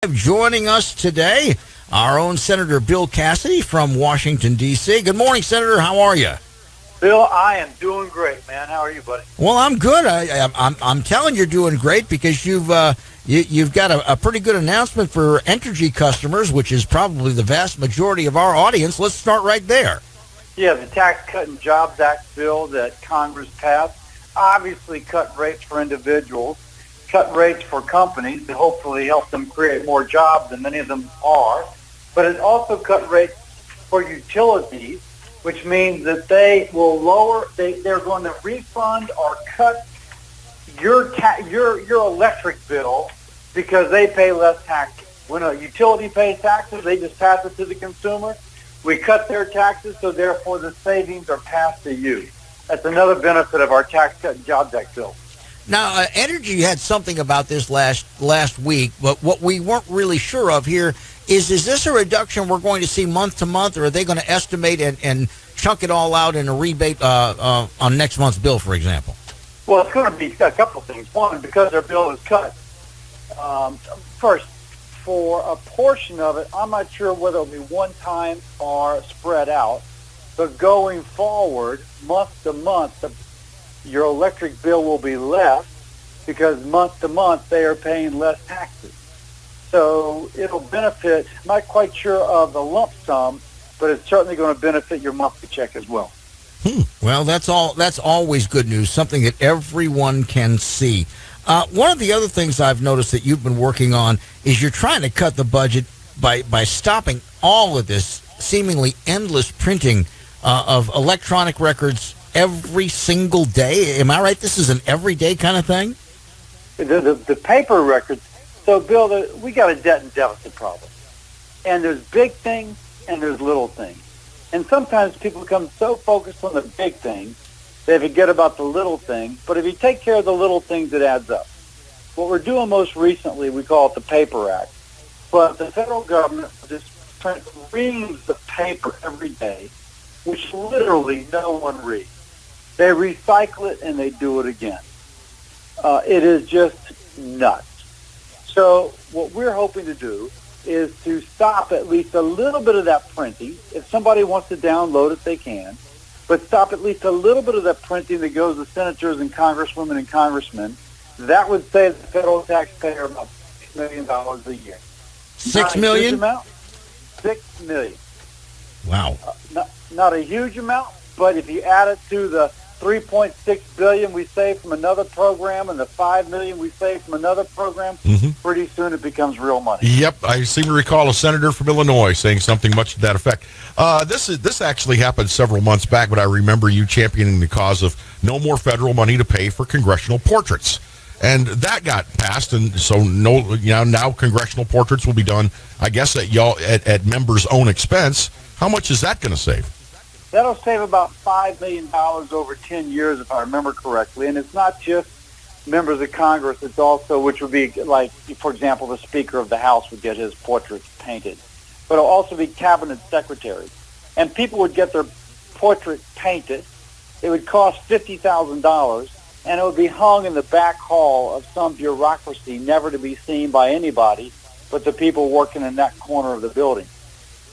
Joining us today, our own Senator Bill Cassidy from Washington, D.C. Good morning, Senator. How are you? Bill, I am doing great, man. How are you, buddy? Well, I'm good. I'm telling you're doing great because you've got a pretty good announcement for Entergy customers, which is probably the vast majority of our audience. Let's start right there. Yeah, the Tax Cut and Jobs Act bill that Congress passed obviously cut rates for individuals, cut rates for companies to hopefully help them create more jobs than many of them are. But it also cut rates for utilities, which means that they will they're going to refund or cut your electric bill because they pay less taxes. When a utility pays taxes, they just pass it to the consumer. We cut their taxes, so therefore the savings are passed to you. That's another benefit of our Tax Cut and Jobs Act bill. Now, Entergy had something about this last week, but what we weren't really sure of here is this a reduction we're going to see month to month, or are they going to estimate and chunk it all out in a rebate on next month's bill, for example? Well, it's going to be a couple of things. One, because their bill is cut. First, for a portion of it, I'm not sure whether it'll be one time or spread out, but going forward, month to month, your electric bill will be less because month to month they are paying less taxes. So it'll benefit, I'm not quite sure of the lump sum, but it's certainly going to benefit your monthly check as well. Well, that's always good news, something that everyone can see. One of the other things I've noticed that you've been working on is you're trying to cut the budget by stopping all of this seemingly endless printing of electronic records every single day. Am I right? This is an everyday kind of thing? The paper records. So, Bill, we got a debt and deficit problem. And there's big things and there's little things. And sometimes people become so focused on the big things, they forget about the little things. But if you take care of the little things, it adds up. What we're doing most recently, we call it the Paper Act. But the federal government just reams of paper every day, which literally no one reads. They recycle it and they do it again. It is just nuts. So what we're hoping to do is to stop at least a little bit of that printing. If somebody wants to download it, they can. But stop at least a little bit of that printing that goes to senators and congresswomen and congressmen. That would save the federal taxpayer about $6 million a year. $6 million? Amount, $6 million. Wow. Not a huge amount, but if you add it to the $3.6 billion we save from another program and the $5 million we save from another program, pretty soon it becomes real money. Yep, I seem to recall a senator from Illinois saying something much to that effect. This actually happened several months back, but I remember you championing the cause of no more federal money to pay for congressional portraits. And that got passed, and so now congressional portraits will be done, I guess, at members' own expense. How much is that going to save? That'll save about $5 million over 10 years, if I remember correctly. And it's not just members of Congress. It's also, which would be like, for example, the Speaker of the House would get his portraits painted. But it'll also be cabinet secretaries. And people would get their portrait painted. It would cost $50,000, and it would be hung in the back hall of some bureaucracy, never to be seen by anybody but the people working in that corner of the building.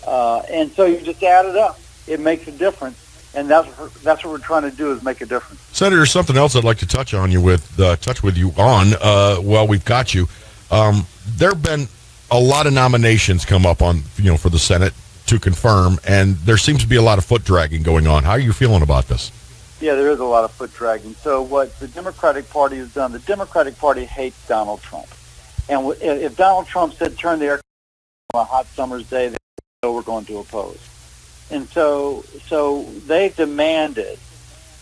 And so you just add it up. It makes a difference, and that's what we're trying to do is make a difference. Senator, something else I'd like to touch with you on. While we've got you, there have been a lot of nominations come up on for the Senate to confirm, and there seems to be a lot of foot dragging going on. How are you feeling about this? Yeah, there is a lot of foot dragging. So what the Democratic Party has done, the Democratic Party hates Donald Trump, and if Donald Trump said turn the air on a hot summer's day, they know we're going to oppose. And so they've demanded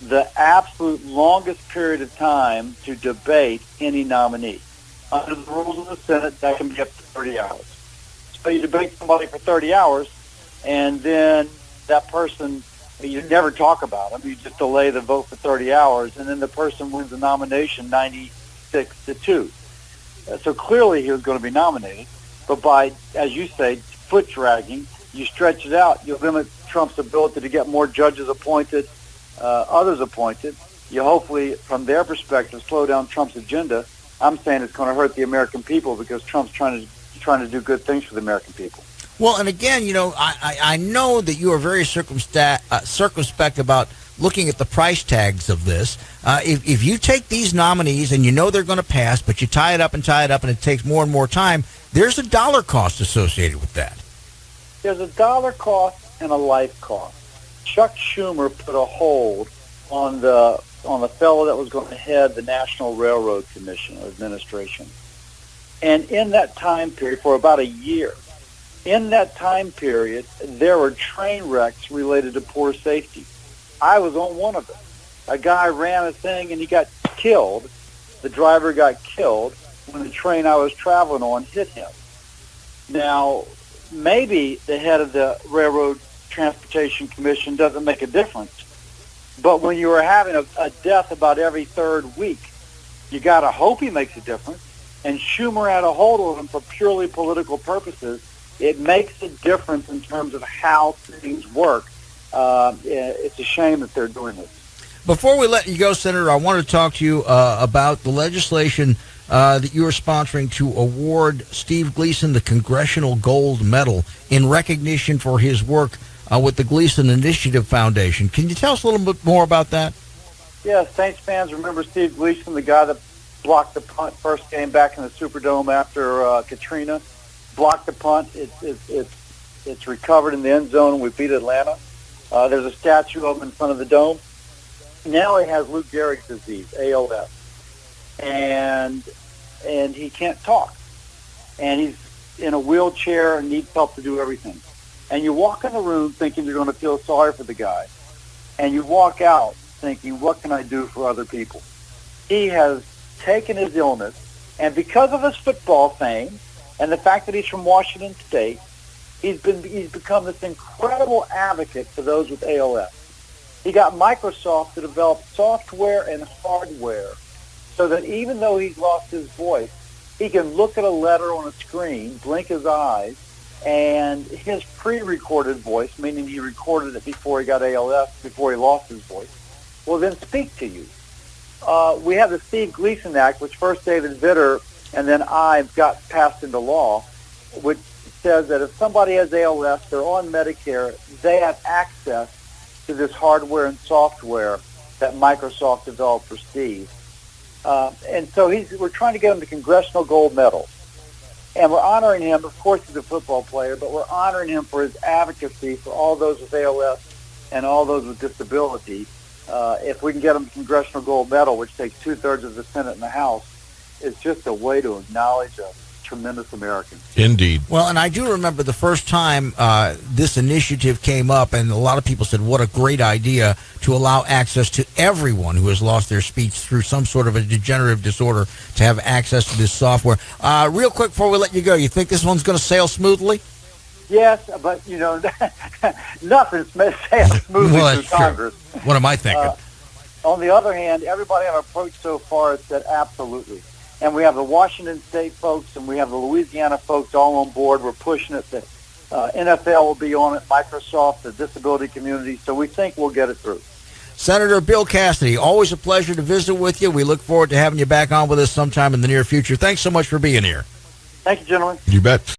the absolute longest period of time to debate any nominee. Under the rules of the Senate, that can be up to 30 hours. So you debate somebody for 30 hours, and then that person, you never talk about them. You just delay the vote for 30 hours, and then the person wins the nomination 96-2. So clearly he was going to be nominated. But by, as you say, foot dragging, you stretch it out, you limit Trump's ability to get more judges appointed, others appointed. You hopefully, from their perspective, slow down Trump's agenda. I'm saying it's going to hurt the American people because Trump's trying trying to do good things for the American people. Well, and again, I know that you are very circumspect about looking at the price tags of this. If you take these nominees and you know they're going to pass, but you tie it up and it takes more and more time, there's a dollar cost associated with that. There's a dollar cost and a life cost. Chuck Schumer put a hold on the fellow that was going to head the National Railroad Commission administration. And in that time period, for about a year, in that time period, there were train wrecks related to poor safety. I was on one of them. A guy ran a thing and he got killed. The driver got killed when the train I was traveling on hit him. Now, maybe the head of the Railroad Transportation Commission doesn't make a difference. But when you are having a death about every third week, you got to hope he makes a difference. And Schumer had a hold of him for purely political purposes. It makes a difference in terms of how things work. It's a shame that they're doing this. Before we let you go, Senator, I want to talk to you about the legislation that you are sponsoring to award Steve Gleason the Congressional Gold Medal in recognition for his work with the Gleason Initiative Foundation. Can you tell us a little bit more about that? Yeah, Saints fans remember Steve Gleason, the guy that blocked the punt first game back in the Superdome after Katrina. Blocked the punt. It's recovered in the end zone. We beat Atlanta. There's a statue of him in front of the dome. Now he has Lou Gehrig's disease, ALS, and he can't talk, and he's in a wheelchair and needs help to do everything. And you walk in the room thinking you're going to feel sorry for the guy, and you walk out thinking, what can I do for other people? He has taken his illness, and because of his football fame and the fact that he's from Washington State, he's become this incredible advocate for those with ALS. He got Microsoft to develop software and hardware so that even though he's lost his voice, he can look at a letter on a screen, blink his eyes, and his pre-recorded voice, meaning he recorded it before he got ALS, before he lost his voice, will then speak to you. We have the Steve Gleason Act, which first David Vitter and then I got passed into law, which says that if somebody has ALS, they're on Medicare, they have access to this hardware and software that Microsoft developed for Steve. And so we're trying to get him the Congressional Gold Medal. And we're honoring him. Of course, he's a football player, but we're honoring him for his advocacy for all those with ALS and all those with disability. If we can get him the Congressional Gold Medal, which takes 2/3 of the Senate and the House, it's just a way to acknowledge a tremendous American. Indeed. Well, and I do remember the first time this initiative came up, and a lot of people said, what a great idea to allow access to everyone who has lost their speech through some sort of a degenerative disorder to have access to this software. Real quick before we let you go, you think this one's going to sail smoothly? Yes, but, nothing sails smoothly through Congress. What am I thinking? On the other hand, everybody I've approached so far has said absolutely. And we have the Washington State folks and we have the Louisiana folks all on board. We're pushing it. The NFL will be on it, Microsoft, the disability community. So we think we'll get it through. Senator Bill Cassidy, always a pleasure to visit with you. We look forward to having you back on with us sometime in the near future. Thanks so much for being here. Thank you, gentlemen. You bet.